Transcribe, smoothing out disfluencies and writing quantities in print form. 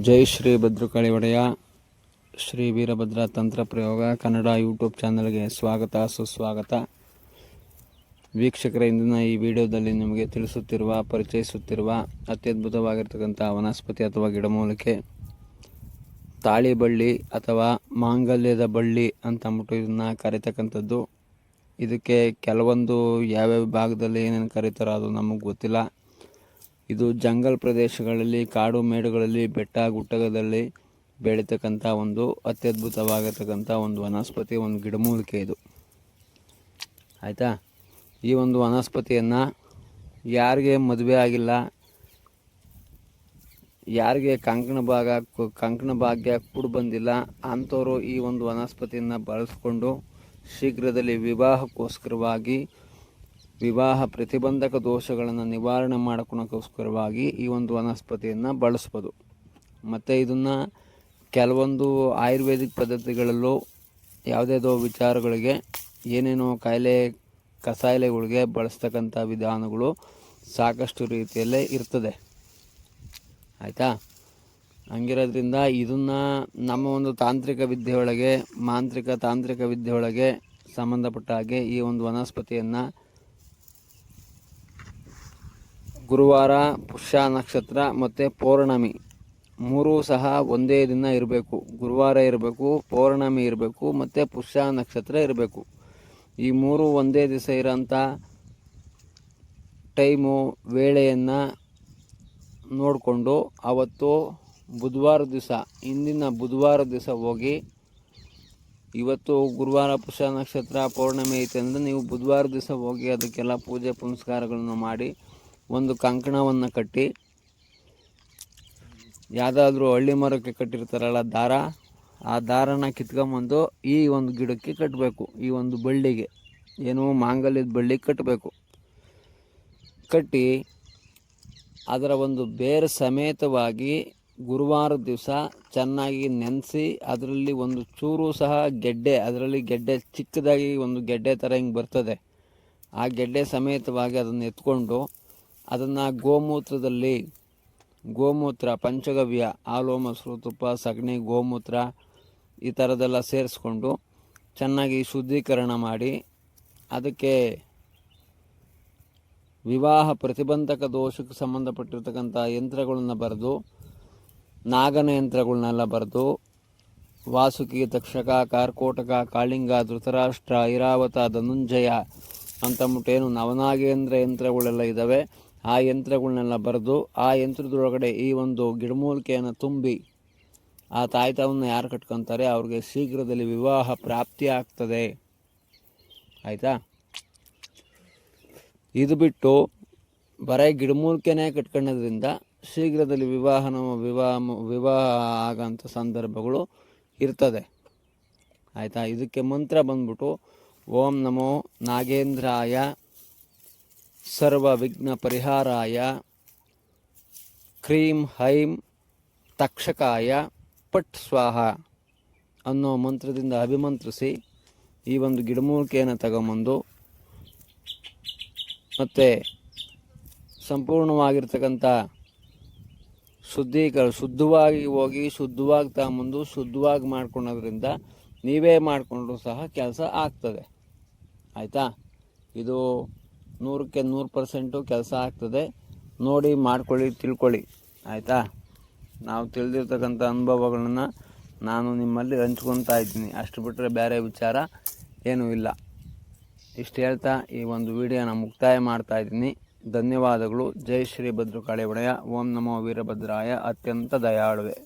ಜೈ ಶ್ರೀ ಭದ್ರಕಾಳಿ ಒಡೆಯ ಶ್ರೀ ವೀರಭದ್ರ ತಂತ್ರ ಪ್ರಯೋಗ ಕನ್ನಡ ಯೂಟ್ಯೂಬ್ ಚಾನಲ್ಗೆ ಸ್ವಾಗತ ಸುಸ್ವಾಗತ. ವೀಕ್ಷಕರ, ಇಂದಿನ ಈ ವಿಡಿಯೋದಲ್ಲಿ ನಿಮಗೆ ಪರಿಚಯಿಸುತ್ತಿರುವ ಅತ್ಯದ್ಭುತವಾಗಿರ್ತಕ್ಕಂಥ ವನಸ್ಪತಿ ಅಥವಾ ಗಿಡಮೂಲಿಕೆ ತಾಳಿ ಬಳ್ಳಿ ಅಥವಾ ಮಾಂಗಲ್ಯದ ಬಳ್ಳಿ ಅಂತ ಅಂದ್ಬಿಟ್ಟು ಇದನ್ನು ಕರೀತಕ್ಕಂಥದ್ದು. ಇದಕ್ಕೆ ಕೆಲವೊಂದು ಯಾವ್ಯಾವ ಭಾಗದಲ್ಲಿ ಏನೇನು ಕರೀತಾರೋ ಅದು ನಮಗೆ ಗೊತ್ತಿಲ್ಲ. ಇದು ಜಂಗಲ್ ಪ್ರದೇಶಗಳಲ್ಲಿ, ಕಾಡು ಮೇಡುಗಳಲ್ಲಿ, ಬೆಟ್ಟ ಗುಡ್ಡದಲ್ಲಿ ಬೆಳೀತಕ್ಕಂಥ ಒಂದು ಅತ್ಯದ್ಭುತವಾಗಿರ್ತಕ್ಕಂಥ ಒಂದು ವನಸ್ಪತಿ, ಒಂದು ಗಿಡಮೂಲಿಕೆ ಇದು. ಆಯಿತಾ, ಈ ಒಂದು ವನಸ್ಪತಿಯನ್ನು ಯಾರಿಗೆ ಮದುವೆ ಆಗಿಲ್ಲ, ಯಾರಿಗೆ ಕಂಕಣ ಭಾಗ್ಯ ಕೂಡ ಬಂದಿಲ್ಲ ಅಂಥವರು ಈ ಒಂದು ವನಸ್ಪತಿಯನ್ನು ಬಳಸ್ಕೊಂಡು ಶೀಘ್ರದಲ್ಲಿ ವಿವಾಹಕ್ಕೋಸ್ಕರವಾಗಿ, ವಿವಾಹ ಪ್ರತಿಬಂಧಕ ದೋಷಗಳನ್ನು ನಿವಾರಣೆ ಮಾಡೋಕ್ಕೋಸ್ಕರವಾಗಿ ಈ ಒಂದು ವನಸ್ಪತಿಯನ್ನು ಬಳಸ್ಬೋದು. ಮತ್ತು ಇದನ್ನು ಕೆಲವೊಂದು ಆಯುರ್ವೇದಿಕ್ ಪದ್ಧತಿಗಳಲ್ಲೂ ಯಾವುದ್ಯಾವುದೋ ವಿಚಾರಗಳಿಗೆ, ಏನೇನೋ ಕಸಾಯಿಲೆಗಳಿಗೆ ಬಳಸ್ತಕ್ಕಂಥ ವಿಧಾನಗಳು ಸಾಕಷ್ಟು ರೀತಿಯಲ್ಲೇ ಇರ್ತದೆ. ಆಯಿತಾ, ಹಂಗಿರೋದ್ರಿಂದ ಇದನ್ನು ನಮ್ಮ ಒಂದು ತಾಂತ್ರಿಕ ವಿದ್ಯೆಯೊಳಗೆ ಸಂಬಂಧಪಟ್ಟ ಹಾಗೆ ಈ ಒಂದು ವನಸ್ಪತಿಯನ್ನು ಗುರುವಾರ, ಪುಷ್ಯ ನಕ್ಷತ್ರ ಮತ್ತು ಪೌರ್ಣಮಿ ಮೂರೂ ಸಹ ಒಂದೇ ದಿನ ಇರಬೇಕು. ಗುರುವಾರ ಇರಬೇಕು, ಪೌರ್ಣಮಿ ಇರಬೇಕು ಮತ್ತು ಪುಷ್ಯ ನಕ್ಷತ್ರ ಇರಬೇಕು. ಈ ಮೂರು ಒಂದೇ ದಿವಸ ಇರೋಂಥ ಟೈಮು ವೇಳೆಯನ್ನು ನೋಡಿಕೊಂಡು ಅವತ್ತು ಹಿಂದಿನ ಬುಧವಾರ ದಿವಸ ಹೋಗಿ, ಇವತ್ತು ಗುರುವಾರ ಪುಷ್ಯ ನಕ್ಷತ್ರ ಪೌರ್ಣಮಿ ಐತೆ ಅಂದರೆ ನೀವು ಬುಧವಾರ ದಿವಸ ಹೋಗಿ ಅದಕ್ಕೆಲ್ಲ ಪೂಜೆ ಪುನಸ್ಕಾರಗಳನ್ನು ಮಾಡಿ ಒಂದು ಕಂಕಣವನ್ನು ಕಟ್ಟಿ, ಯಾವುದಾದ್ರೂ ಹಳ್ಳಿ ಮರಕ್ಕೆ ಕಟ್ಟಿರ್ತಾರಲ್ಲ ದಾರ, ಆ ದಾರನ ಕಿತ್ಕೊಂಬಂದು ಈ ಒಂದು ಗಿಡಕ್ಕೆ ಕಟ್ಟಬೇಕು. ಈ ಒಂದು ಬಳ್ಳಿಗೆ, ಏನು ಮಾಂಗಲ್ಯದ ಬಳ್ಳಿ ಕಟ್ಟಬೇಕು. ಕಟ್ಟಿ ಅದರ ಒಂದು ಬೇರು ಸಮೇತವಾಗಿ ಗುರುವಾರ ದಿವಸ ಚೆನ್ನಾಗಿ ನೆನೆಸಿ, ಅದರಲ್ಲಿ ಒಂದು ಚೂರು ಸಹ ಅದರಲ್ಲಿ ಗೆಡ್ಡೆ ಚಿಕ್ಕದಾಗಿ ಒಂದು ಗೆಡ್ಡೆ ಥರ ಹಿಂಗೆ ಬರ್ತದೆ. ಆ ಗೆಡ್ಡೆ ಸಮೇತವಾಗಿ ಅದನ್ನು ಎತ್ಕೊಂಡು ಅದನ್ನು ಗೋಮೂತ್ರ, ಪಂಚಗವ್ಯ, ಹಾಲು, ಮೊಸರು, ತುಪ್ಪ, ಸಗಣಿ, ಗೋಮೂತ್ರ ಈ ಥರದ್ದೆಲ್ಲ ಸೇರಿಸ್ಕೊಂಡು ಚೆನ್ನಾಗಿ ಶುದ್ಧೀಕರಣ ಮಾಡಿ, ಅದಕ್ಕೆ ವಿವಾಹ ಪ್ರತಿಬಂಧಕ ದೋಷಕ್ಕೆ ಸಂಬಂಧಪಟ್ಟಿರ್ತಕ್ಕಂಥ ಯಂತ್ರಗಳನ್ನ ಬರೆದು, ನಾಗನ ಯಂತ್ರಗಳನ್ನೆಲ್ಲ ಬರೆದು, ವಾಸುಕಿ, ತಕ್ಷಕ, ಕಾರ್ಕೋಟಕ, ಕಾಳಿಂಗ, ಧೃತರಾಷ್ಟ್ರ, ಐರಾವತ, ಧನುಂಜಯ ಅಂತಂದ್ಬಿಟ್ಟೇನು ನವನಾಗೇಂದ್ರ ಯಂತ್ರಗಳೆಲ್ಲ ಇದ್ದಾವೆ. ಆ ಯಂತ್ರಗಳನ್ನೆಲ್ಲ ಬರೆದು, ಆ ಯಂತ್ರದೊಳಗಡೆ ಈ ಒಂದು ಗಿಡಮೂಲಿಕೆಯನ್ನು ತುಂಬಿ ಆ ತಾಯ್ತವನ್ನು ಯಾರು ಕಟ್ಕೊತಾರೆ ಅವ್ರಿಗೆ ಶೀಘ್ರದಲ್ಲಿ ವಿವಾಹ ಪ್ರಾಪ್ತಿ ಆಗ್ತದೆ. ಆಯಿತಾ, ಇದು ಬಿಟ್ಟು ಬರೀ ಗಿಡಮೂಲಿಕೆನೇ ಕಟ್ಕೊಳ್ಳೋದ್ರಿಂದ ಶೀಘ್ರದಲ್ಲಿ ವಿವಾಹ ಆಗೋಂಥ ಸಂದರ್ಭಗಳು ಇರ್ತದೆ. ಆಯಿತಾ, ಇದಕ್ಕೆ ಮಂತ್ರ ಬಂದ್ಬಿಟ್ಟು ಓಂ ನಮೋ ನಾಗೇಂದ್ರಾಯ ಸರ್ವ ವಿಘ್ನ ಪರಿಹಾರಾಯ ಕ್ರೀಂ ಹೈಂ ತಕ್ಷಕಾಯ ಪಟ್ ಸ್ವಾಹ ಅನ್ನೋ ಮಂತ್ರದಿಂದ ಅಭಿಮಂತ್ರಿಸಿ ಈ ಒಂದು ಗಿಡಮೂಲಿಕೆಯನ್ನು ತಗೊಂಬಂದು, ಮತ್ತು ಸಂಪೂರ್ಣವಾಗಿರ್ತಕ್ಕಂಥ ಶುದ್ಧವಾಗಿ ಹೋಗಿ ಶುದ್ಧವಾಗಿ ತಗೊಂಬಂದು ಶುದ್ಧವಾಗಿ ಮಾಡ್ಕೊಳೋದ್ರಿಂದ ನೀವೇ ಮಾಡಿಕೊಂಡ್ರೂ ಸಹ ಕೆಲಸ ಆಗ್ತದೆ. ಆಯಿತಾ, ಇದು 100ಕ್ಕೆ 100% ಕೆಲಸ ಆಗ್ತದೆ. ನೋಡಿ, ಮಾಡ್ಕೊಳ್ಳಿ, ತಿಳ್ಕೊಳ್ಳಿ. ಆಯಿತಾ, ನಾವು ತಿಳಿದಿರ್ತಕ್ಕಂಥ ಅನುಭವಗಳನ್ನು ನಾನು ನಿಮ್ಮಲ್ಲಿ ಹಂಚ್ಕೊತಾ ಇದ್ದೀನಿ. ಅಷ್ಟು ಬಿಟ್ಟರೆ ಬೇರೆ ವಿಚಾರ ಏನೂ ಇಲ್ಲ. ಇಷ್ಟು ಹೇಳ್ತಾ ಈ ಒಂದು ವಿಡಿಯೋನ ಮುಕ್ತಾಯ ಮಾಡ್ತಾ ಇದ್ದೀನಿ. ಧನ್ಯವಾದಗಳು. ಜೈ ಶ್ರೀ ಭದ್ರಕಾಳಿ ಒಡೆಯ. ಓಂ ನಮೋ ವೀರಭದ್ರಾಯ. ಅತ್ಯಂತ ದಯಾಳುವೆ.